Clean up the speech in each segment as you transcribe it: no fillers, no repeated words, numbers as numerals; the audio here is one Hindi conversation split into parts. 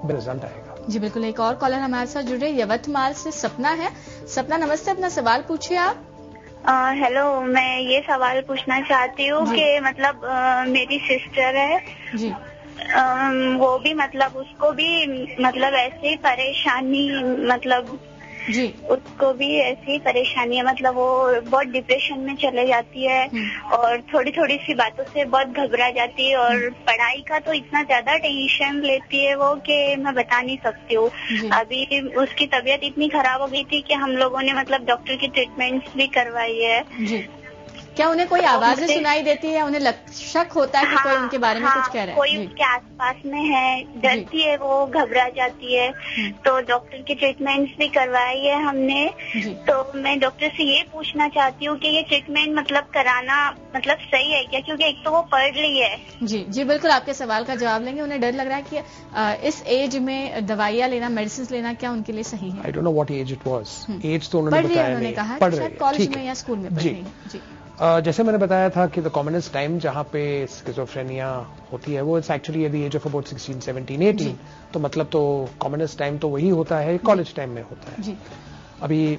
रिजल्ट आएगा। जी बिल्कुल। एक और कॉलर हमारे साथ जुड़े, यवतमाल से सपना है। सपना नमस्ते, अपना सवाल पूछिए आप। हेलो, मैं ये सवाल पूछना चाहती हूँ कि मतलब मेरी सिस्टर है जी। वो भी मतलब उसको भी मतलब ऐसे ही परेशानी मतलब जी उसको भी ऐसी परेशानी है, मतलब वो बहुत डिप्रेशन में चले जाती है और थोड़ी थोड़ी सी बातों से बहुत घबरा जाती है और पढ़ाई का तो इतना ज्यादा टेंशन लेती है वो कि मैं बता नहीं सकती हूँ। अभी उसकी तबीयत इतनी खराब हो गई थी कि हम लोगों ने मतलब डॉक्टर की ट्रीटमेंट्स भी करवाई है। जी। क्या उन्हें कोई आवाजें सुनाई देती है या उन्हें शक होता है कि कोई उनके बारे में कुछ कह रहा है? कोई उसके आसपास में है, डरती है, वो घबरा जाती है। तो डॉक्टर की ट्रीटमेंट्स भी करवाई है हमने। तो मैं डॉक्टर से ये पूछना चाहती हूँ कि ये ट्रीटमेंट मतलब कराना मतलब सही है क्या, क्योंकि एक तो वो पढ़ रही है। जी जी बिल्कुल, आपके सवाल का जवाब लेंगे। उन्हें डर लग रहा है कि इस एज में दवाइयाँ लेना, मेडिसिन लेना क्या उनके लिए सही है? I don't know what age it was. Age तो उन्होंने बताया नहीं। उन्होंने कहा शायद कॉलेज में या स्कूल में पढ़ रही है। जी। जैसे मैंने बताया था कि द कॉमनेस्ट टाइम जहां पे स्किज़ोफ्रेनिया होती है वो it's actually at the age of about 16, 17, 18। तो मतलब तो कॉमनेस्ट टाइम तो वही होता है, कॉलेज टाइम में होता है। जी। अभी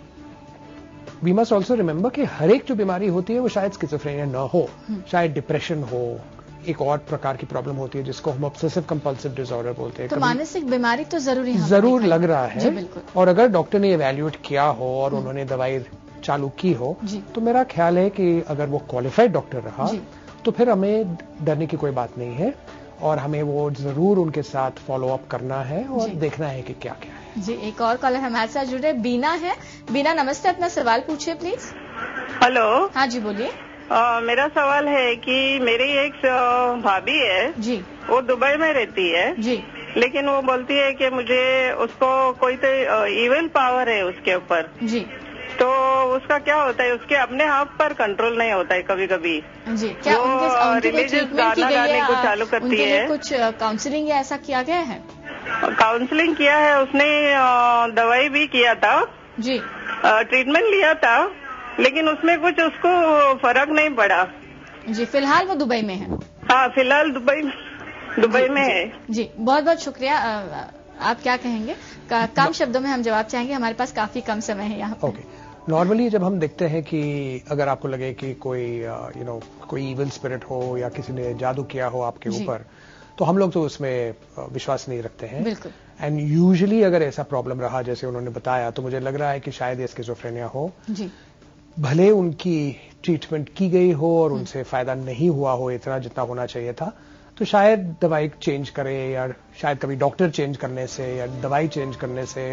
वी मस्ट ऑल्सो रिमेंबर कि हर एक जो बीमारी होती है वो शायद स्किज़ोफ्रेनिया न हो, शायद डिप्रेशन हो, एक और प्रकार की प्रॉब्लम होती है जिसको हम ऑब्सेसिव कंपल्सिव डिसऑर्डर बोलते हैं। तो मानसिक बीमारी तो जरूर लग रहा है। और अगर डॉक्टर ने इवैल्यूएट किया हो और उन्होंने दवाई चालू की हो तो मेरा ख्याल है कि अगर वो क्वालिफाइड डॉक्टर रहा तो फिर हमें डरने की कोई बात नहीं है और हमें वो जरूर उनके साथ फॉलो अप करना है और देखना है कि क्या क्या है। जी। एक और कॉलर हमारे साथ जुड़े, बीना है। बीना नमस्ते, अपना सवाल पूछिए प्लीज। हेलो। हाँ जी बोलिए। मेरा सवाल है कि मेरी एक भाभी है जी, वो दुबई में रहती है जी, लेकिन वो बोलती है कि मुझे उसको कोई तो इविल पावर है उसके ऊपर जी। तो उसका क्या होता है, उसके अपने आप पर कंट्रोल नहीं होता है कभी कभी जी। क्या वो रिलीजियस गाना गाने को चालू करती है? कुछ काउंसलिंग या ऐसा किया गया है? काउंसलिंग किया है उसने, दवाई भी किया था जी, ट्रीटमेंट लिया था लेकिन उसमें कुछ उसको फर्क नहीं पड़ा। जी। फिलहाल वो दुबई में है? हाँ फिलहाल दुबई में है। जी बहुत बहुत शुक्रिया। आप क्या कहेंगे? कम शब्दों में हम जवाब चाहेंगे, हमारे पास काफी कम समय है यहाँ। ओके। नॉर्मली जब हम देखते हैं कि अगर आपको लगे कि कोई कोई इविल स्पिरिट हो या किसी ने जादू किया हो आपके ऊपर तो हम लोग तो उसमें विश्वास नहीं रखते हैं। बिल्कुल। एंड यूजुअली अगर ऐसा प्रॉब्लम रहा जैसे उन्होंने बताया तो मुझे लग रहा है कि शायद ये स्किज़ोफ्रेनिया हो। जी। भले उनकी ट्रीटमेंट की गई हो और उनसे फायदा नहीं हुआ हो इतना जितना होना चाहिए था तो शायद दवाई चेंज करे या शायद कभी डॉक्टर चेंज करने से या दवाई चेंज करने से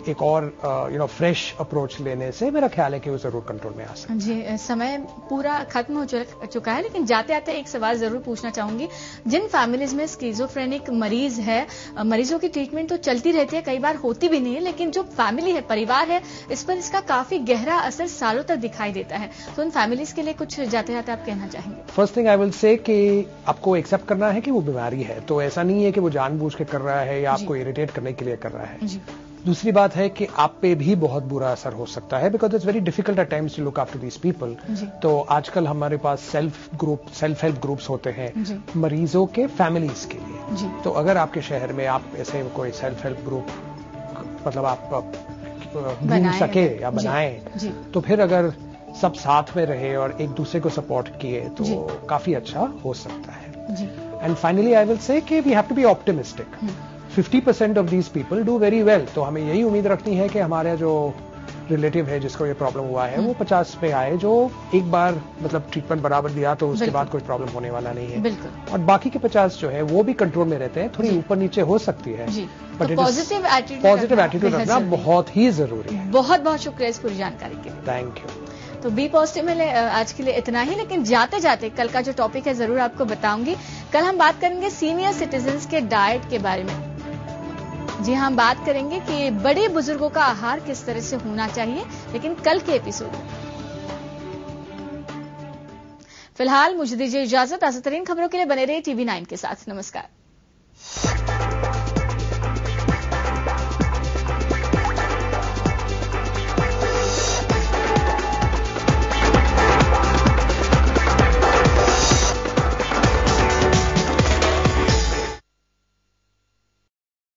एक और फ्रेश अप्रोच लेने से मेरा ख्याल है कि वो जरूर कंट्रोल में आ सकता है। जी समय पूरा खत्म हो चुका है लेकिन जाते आते एक सवाल जरूर पूछना चाहूंगी। जिन फैमिलीज में स्किज़ोफ्रेनिक मरीज है, मरीजों की ट्रीटमेंट तो चलती रहती है, कई बार होती भी नहीं है, लेकिन जो फैमिली है, परिवार है, इस पर इसका काफी गहरा असर सालों तक दिखाई देता है। तो उन फैमिलीज के लिए कुछ जाते जाते आप कहना चाहेंगे? First thing I will say कि आपको एक्सेप्ट करना है कि वो बीमारी है, तो ऐसा नहीं है कि वो जानबूझ के कर रहा है या आपको इरिटेट करने के लिए कर रहा है। दूसरी बात है कि आप पे भी बहुत बुरा असर हो सकता है because it's very difficult at times to look after these people. तो आजकल हमारे पास सेल्फ हेल्प ग्रुप्स होते हैं मरीजों के फैमिलीज के लिए। तो अगर आपके शहर में आप ऐसे कोई सेल्फ हेल्प ग्रुप मतलब आप ढूंढ सके या बनाएं तो फिर अगर सब साथ में रहे और एक दूसरे को सपोर्ट किए तो काफी अच्छा हो सकता है। And finally I will say कि we have to be optimistic. 50% of these people do very well, तो हमें यही उम्मीद रखनी है कि हमारे जो रिलेटिव है जिसको ये प्रॉब्लम हुआ है वो 50 पे आए, जो एक बार मतलब ट्रीटमेंट बराबर दिया तो उसके बाद कोई प्रॉब्लम होने वाला नहीं है। और बाकी के 50 जो है वो भी कंट्रोल में रहते हैं, थोड़ी ऊपर नीचे हो सकती है बट पॉजिटिव एटीट्यूड रखना बहुत ही जरूरी है। बहुत बहुत शुक्रिया इस पूरी जानकारी के लिए। Thank you. तो बी पॉजिटिव में आज के लिए इतना ही, लेकिन जाते जाते कल का जो टॉपिक है जरूर आपको बताऊंगी। कल हम बात करेंगे सीनियर सिटीजन्स के डाइट के बारे में। जी हम बात करेंगे कि बड़े बुजुर्गों का आहार किस तरह से होना चाहिए, लेकिन कल के एपिसोड में। फिलहाल मुझे दीजिए इजाजत। ताज़ा तरीन खबरों के लिए बने रहिए TV9 के साथ। नमस्कार।